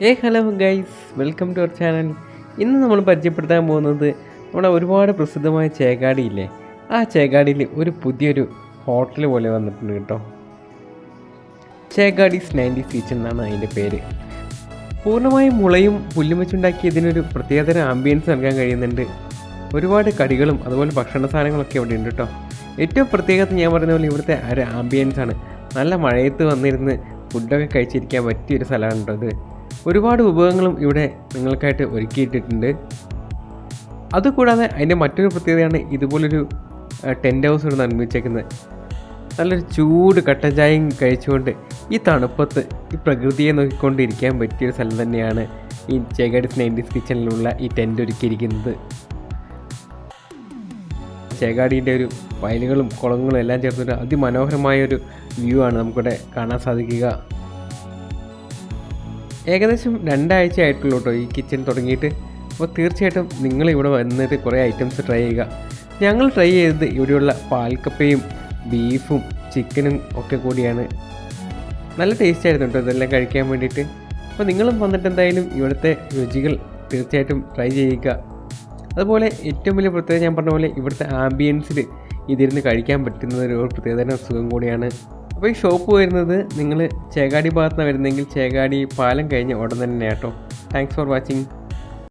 Hello guys, welcome to our channel. ഇന്ന് നമ്മൾ പരിചയപ്പെടുത്താൻ പോകുന്നത് നമ്മുടെ ഒരുപാട് പ്രസിദ്ധമായ ചേകാടിയില്ലേ, ആ ചേകാടിയിൽ ഒരു പുതിയൊരു ഹോട്ടൽ പോലെ വന്നിട്ടുണ്ട് കേട്ടോ. ചേകാടീസ് 90s കിച്ചൺ എന്നാണ് അതിൻ്റെ പേര്. പൂർണ്ണമായും മുളയും പുല്ലും വെച്ചുണ്ടാക്കി ഇതിനൊരു പ്രത്യേകതരം ആംബിയൻസ് നൽകാൻ കഴിയുന്നുണ്ട്. ഒരുപാട് കടികളും അതുപോലെ ഭക്ഷണ സാധനങ്ങളൊക്കെ ഇവിടെ ഉണ്ട് കേട്ടോ. ഏറ്റവും പ്രത്യേകത ഞാൻ പറയുന്ന പോലെ ഇവിടുത്തെ ഒരു ആംബിയൻസ് ആണ്. നല്ല മഴയത്ത് വന്നിരുന്ന് ഫുഡൊക്കെ കഴിച്ചിരിക്കാൻ പറ്റിയൊരു സ്ഥലമാണ് കേട്ടോ ഇത്. ഒരുപാട് വിഭവങ്ങളും ഇവിടെ നിങ്ങൾക്കായിട്ട് ഒരുക്കിയിട്ടിട്ടുണ്ട്. അതുകൂടാതെ അതിൻ്റെ മറ്റൊരു പ്രത്യേകതയാണ് ഇതുപോലൊരു ടെൻ്റ് ഹൗസ് ഇവിടെ നിർമ്മിച്ചേക്കുന്നത്. നല്ലൊരു ചൂട് കട്ടൻ ചായയും കഴിച്ചുകൊണ്ട് ഈ തണുപ്പത്ത് ഈ പ്രകൃതിയെ നോക്കിക്കൊണ്ടിരിക്കാൻ പറ്റിയൊരു സ്ഥലം തന്നെയാണ് ഈ ചേകാടീസ് 90s കിച്ചണിലുള്ള ഈ ടെൻ്റ് ഒരുക്കിയിരിക്കുന്നത്. ചേകാടീൻ്റെ ഒരു വയലുകളും കുളങ്ങളും എല്ലാം ചേർന്നൊരു അതിമനോഹരമായൊരു വ്യൂ ആണ് നമുക്കിവിടെ കാണാൻ സാധിക്കുക. ഏകദേശം 2 ആഴ്ച ആയിട്ടുള്ളൂ കേട്ടോ ഈ കിച്ചൺ തുടങ്ങിയിട്ട്. അപ്പോൾ തീർച്ചയായിട്ടും നിങ്ങളിവിടെ വന്നിട്ട് കുറേ ഐറ്റംസ് ട്രൈ ചെയ്യുക. ഞങ്ങൾ ട്രൈ ചെയ്തത് ഇവിടെയുള്ള പാൽക്കപ്പയും ബീഫും ചിക്കനും ഒക്കെ കൂടിയാണ്. നല്ല ടേസ്റ്റ് ആയിരുന്നു കേട്ടോ ഇതെല്ലാം കഴിക്കാൻ വേണ്ടിയിട്ട്. അപ്പോൾ നിങ്ങളും വന്നിട്ട് എന്തായാലും ഇവിടുത്തെ രുചികൾ തീർച്ചയായിട്ടും ട്രൈ ചെയ്യുക. അതുപോലെ ഏറ്റവും വലിയ പ്രത്യേകത ഞാൻ പറഞ്ഞ പോലെ ഇവിടുത്തെ ആംബിയൻസിൽ ഇതിരുന്ന് കഴിക്കാൻ പറ്റുന്നത് ഒരു പ്രത്യേകതരം സുഖം കൂടിയാണ്. അപ്പോൾ ഈ ഷോപ്പ് വരുന്നത് നിങ്ങൾ ചേകാടി ഭാഗത്തുനിന്ന് വരുന്നെങ്കിൽ ചേകാടി പാലം കഴിഞ്ഞ് ഉടൻ തന്നെ കേട്ടോ. Thanks for watching.